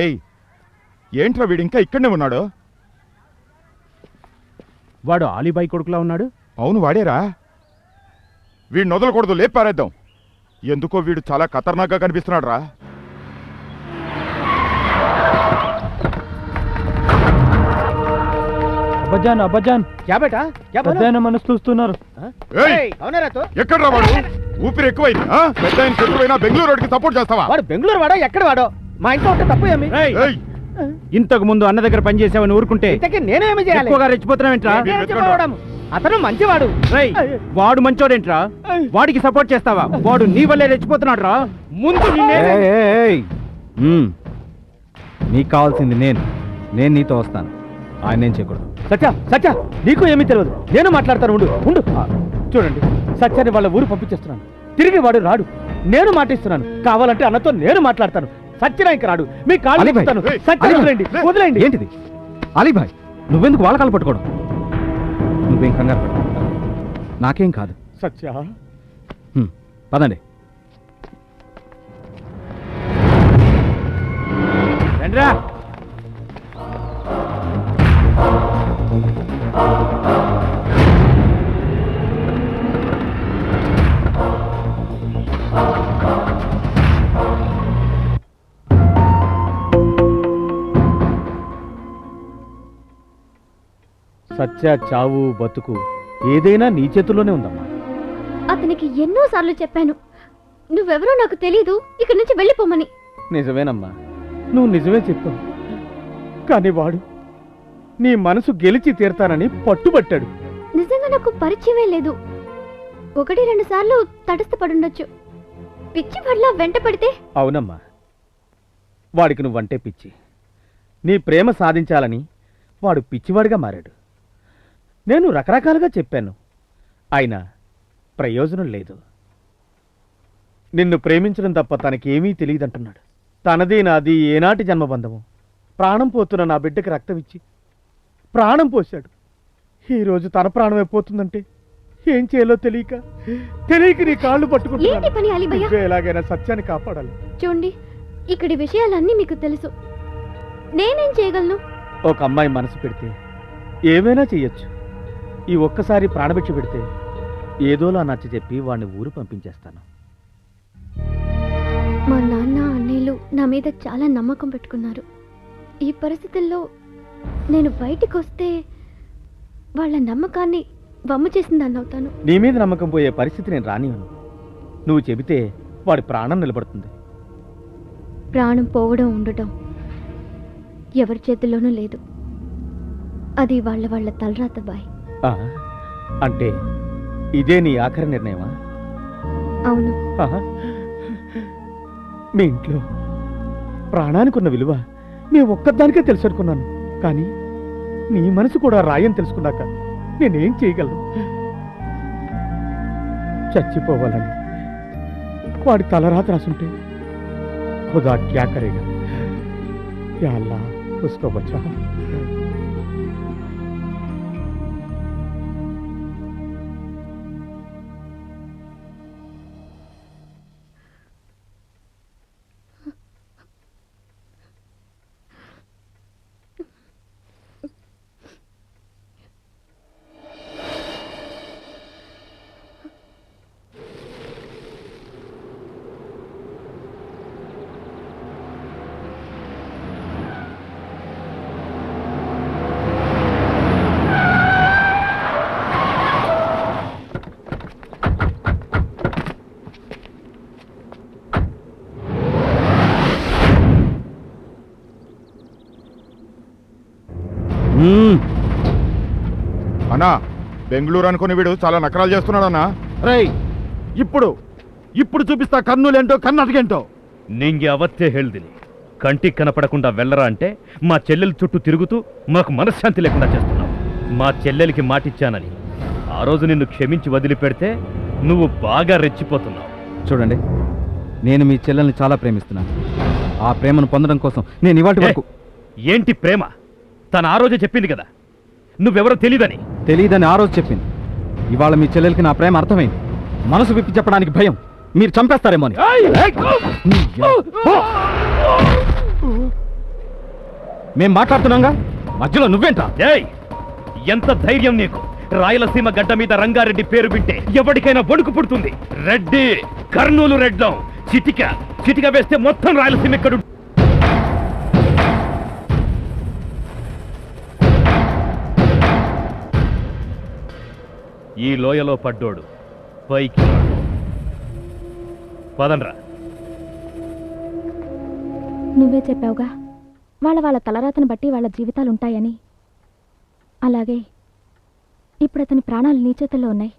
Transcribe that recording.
ఏయ్ ఏంట్రా వీడు ఇంకా ఇక్కడనే ఉన్నాడు? వాడు ఆలీబాయి కొడుకులా ఉన్నాడు. అవును వాడేరా. వీడిని వదలకూడదు, లేపారేద్దాం. ఎందుకో వీడు చాలా ఖతర్నాక్గా కనిపిస్తున్నాడు రా. అబ్బజాన్ అబ్బజాన్ క్యా బేటా క్యా పెద్దాయన మనసు చూస్తున్నారు. ఎక్కడ్రా వాడు? ఊపిరి ఎక్కువైంది. పెద్ద ఆయన శత్రువైనా బెంగళూరు వాడికి సపోర్ట్ చేస్తావా? వాడు బెంగళూరు వాడో ఎక్కడ వాడో మా ఇంట్లో ఉంటే తప్పు ఏమి? ఇంతకు ముందు అన్న దగ్గర పనిచేసావని ఊరుకుంటే నేనేమి చేయాలి? ఎక్కువగా రెచ్చిపోతున్నావేంట్రా? అతను మంచివాడు. వాడు మంచోడేంట్రా? వాడికి సపోర్ట్ చేస్తావా? వాడు నీ వల్లే రెచ్చిపోతున్నాడు రా. ముందు నీకు కావాల్సింది నేను నీతో వస్తాను. ఆయన ఏం చేయకూడదు. సత్య సత్య నీకు ఏమీ తెలియదు. నేను మాట్లాడతాను. ఉండు ఉండు. చూడండి, సత్యాన్ని వాళ్ళ ఊరు పంపించేస్తున్నాను. తిరిగి వాడు రాడు. నేను మాటిస్తున్నాను. కావాలంటే అన్నతో నేను మాట్లాడతాను. సత్యనాయక రాడు. మీ కాళ్ళు ఇస్తాను. సత్య వదిలేండి, వదిలేండి. ఏంటిది అలీబాయ్? నువ్వెందుకు వాళ్ళ కాలు పట్టుకోవడం? నువ్వేం కంగారు పడ, నాకేం కాదు. సత్య పదండి. రండ్రా. సత్య చావు బతుకు ఏదైనా నీ చేతుల్లోనే ఉందమ్మా. అతనికి ఎన్నోసార్లు చెప్పాను, నువ్వెవరో నాకు తెలీదు, ఇక్కడి నుంచి వెళ్ళిపోమని. నిజమేనమ్మా, నువ్వు నిజమే చెప్పావు. కానీ వాడు నీ మనసు గెలిచి తీరతానని పట్టుబట్టాడు. నిజంగా నాకు పరిచయమే లేదు. 1-2 సార్లు తటస్థపడుండొచ్చు. పిచ్చి పడ్లా వెంట పడితే. అవునమ్మా, వాడికి నువ్వంటే పిచ్చి. నీ ప్రేమ సాధించాలని వాడు పిచ్చివాడిగా మారాడు. నేను రకరకాలుగా చెప్పాను, అయినా ప్రయోజనం లేదు. నిన్ను ప్రేమించడం తప్ప తనకేమీ తెలియదంటున్నాడు. తనది నాది ఏనాటి జన్మబంధము. ప్రాణం పోతున్న నా బిడ్డకి రక్తం ఇచ్చి ప్రాణం పోశాడు. ఈరోజు తన ప్రాణమే పోతుందంటే ఏం చేయాలో తెలియక నీ కాళ్ళు పట్టుకుంటున్నాను. ఎలాగైనా సత్యాన్ని కాపాడాలి. చూడండి, ఇక్కడి విషయాలన్నీ మీకు తెలుసు. నేనేం చేయగలను? ఒక అమ్మాయి మనసు పెడితే ఏమైనా చెయ్యొచ్చు. ఈ ఒక్కసారి ప్రాణభిక్ష పెడితే ఏదోలా నచ్చ చెప్పి వాడిని ఊరు పంపించేస్తాను. మా నాన్న అన్నయ్యలు నా మీద చాలా నమ్మకం పెట్టుకున్నారు. ఈ పరిస్థితుల్లో నేను బయటికి వస్తే వాళ్ళ నమ్మకాన్ని వమ్ము చేసిందని అవుతాను. నీ మీద నమ్మకం పోయే పరిస్థితి నేను రానివ్వను. నువ్వు చెబితే వాడి ప్రాణం నిలబడుతుంది. ప్రాణం పోవడం ఉండటం ఎవరి చేతుల్లోనూ లేదు. అది వాళ్ళ తలరాత బాయ్. అంటే ఇదే నీ ఆఖరి నిర్ణయమా? అవును. మీ ఇంట్లో ప్రాణానికి ఉన్న విలువ నీ ఒక్కదానికే తెలుసు అనుకున్నాను. కానీ నీ మనసు కూడా రాయని తెలుసుకున్నాక నేనేం చేయగలను? చచ్చిపోవాలని వాడి తలరాత రాసుంటే ఖుదా క్యా కరేగా. యా అల్లా ఉస్కో బచ్చా. అన్నా, బెంగళూరు అనుకుని వీడు చాలా నకరాలు చేస్తున్నాడు అన్నా. రేయ్, ఇప్పుడు చూపిస్తా కర్నూలేంటో కర్ణాటకేంటో. నింగి అవత్తే ಹೇಳ್ದಿನಿ. కంటికి కనపడకుండా వెళ్ళరా అంటే మా చెల్లెల చుట్టూ తిరుగుతూ మాకు మనశ్శాంతి లేకుండా చేస్తున్నావు. మా చెల్లెలికి మాటిచ్చానని ఆ రోజు నిన్ను క్షమించి వదిలిపెడితే నువ్వు బాగా రెచ్చిపోతున్నావు. చూడండి, నేను మీ చెల్లెల్ని చాలా ప్రేమిస్తున్నాను. ఆ ప్రేమను పొందడం కోసం నేను ఇవాటి వరకు. ఏంటి ప్రేమ? తను ఆ రోజే చెప్పింది కదా నువ్వెవరో తెలియదని. ఆ రోజు చెప్పింది. ఇవాళ మీ చెల్లెలకి నా ప్రేమ అర్థమైంది. మనసు విప్పి చెప్పడానికి భయం, మీరు చంపేస్తారేమో అని. మేం మాట్లాడుతున్నాంగా మధ్యలో నువ్వేంట్రా? ఏయ్ ఎంత ధైర్యం నీకు? రాయలసీమ గడ్డ మీద రంగారెడ్డి పేరు వింటే ఎవరికైనా వణుకు పుడుతుంది. రెడ్డి, కర్నూలు రెడ్లం. చిటిక వేస్తే మొత్తం రాయలసీమ ఇక్కడ. ఈ లోయలో పడ్డోడు పైకి రాడు. పదండ్రా. నువ్వే చెప్పావుగా వాళ్ళ తలరాతను బట్టి వాళ్ళ జీవితాలు ఉంటాయని. అలాగే ఇప్పుడు అతని ప్రాణాలు నీ చేతుల్లో ఉన్నాయి.